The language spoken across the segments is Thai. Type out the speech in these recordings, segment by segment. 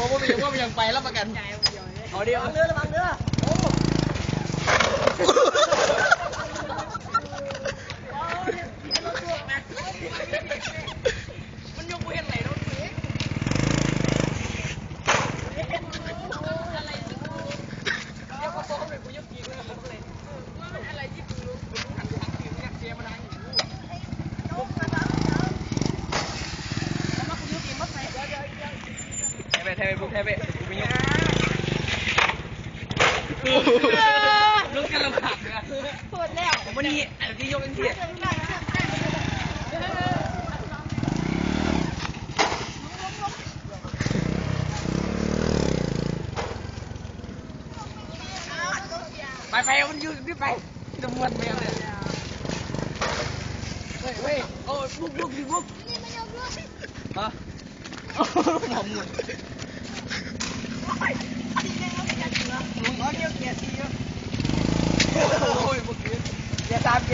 บอกว่ามันยังไปรับประกันเอาเดียวระวังเรือมันยกเว้นไหนรถเองอะไรที่กูเดี๋ยวเขาบอกเลยกูยกกีเลยว่ามันอะไรที่กูรู้หันทางทีมเนี่ยเสียมันดังอยู่แล้วมากูยกกีมัดไหนเดี๋ยวเทไปบุ๊กเทไปกูไม่ยกลูกกันลำบากเลยปวดแล้ววันนี้อันที่ยกเป็นเสียไปมันยืนพี่ไปจะมวนไปเลยเฮ้ยโอ้บุ๊กนี่มันยกลูกฮะหอมหมุนลุงเกียร์สี่โอ้ยบุ๊กเกียร์สามเบ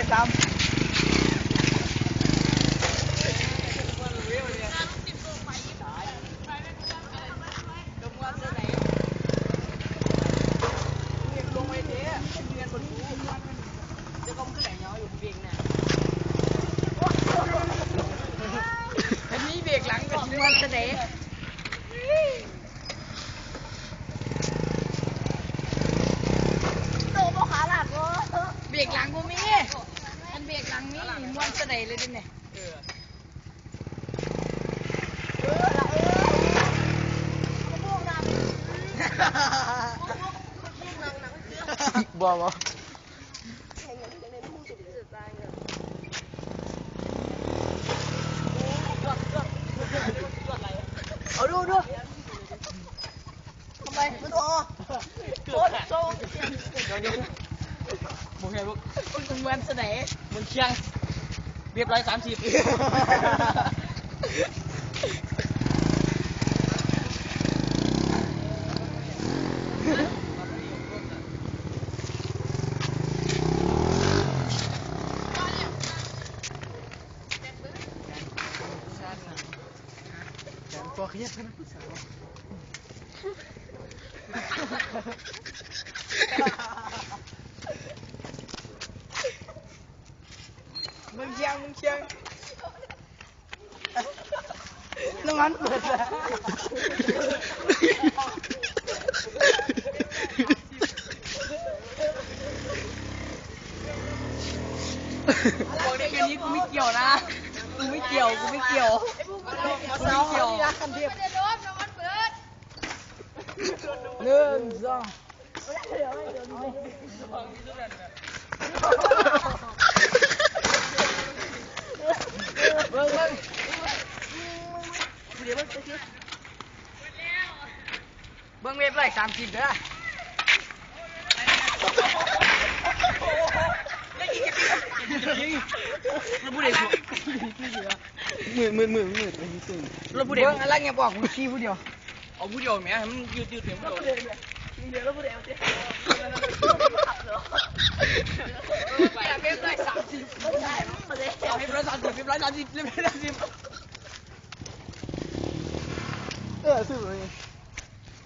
รกหลังกับมันเสด็จโตบ่ขาหลักเบรกหลังกูมีอันเบรกหลังมีม้วนเสด็จเลยดิเนี่ยบ่เอาดูทำไมมันโซ่เดี๋ยวบุกไงบุกมึงเมือนเสน่ห์มึงเชียงเรียบร้อย30ตัวขยับกันผู้สาวมึงเชียงน้ำมันเปิดแล้วบอกได้แค่นี้กูไม่เกี่ยวนะกูไม่เกี่ยวรักกันเทียบ1 2เบิ้งเว็บเลย30เด้อเราพูดเองมือเราพูดเองอะไรเงี้ยบอกกูชี้พูดเดียวเอาพูดเดียวไหมมันยืดเต็มตัวเราพูดเองเว็บเลย30เว็บเลย30ซื้อเลย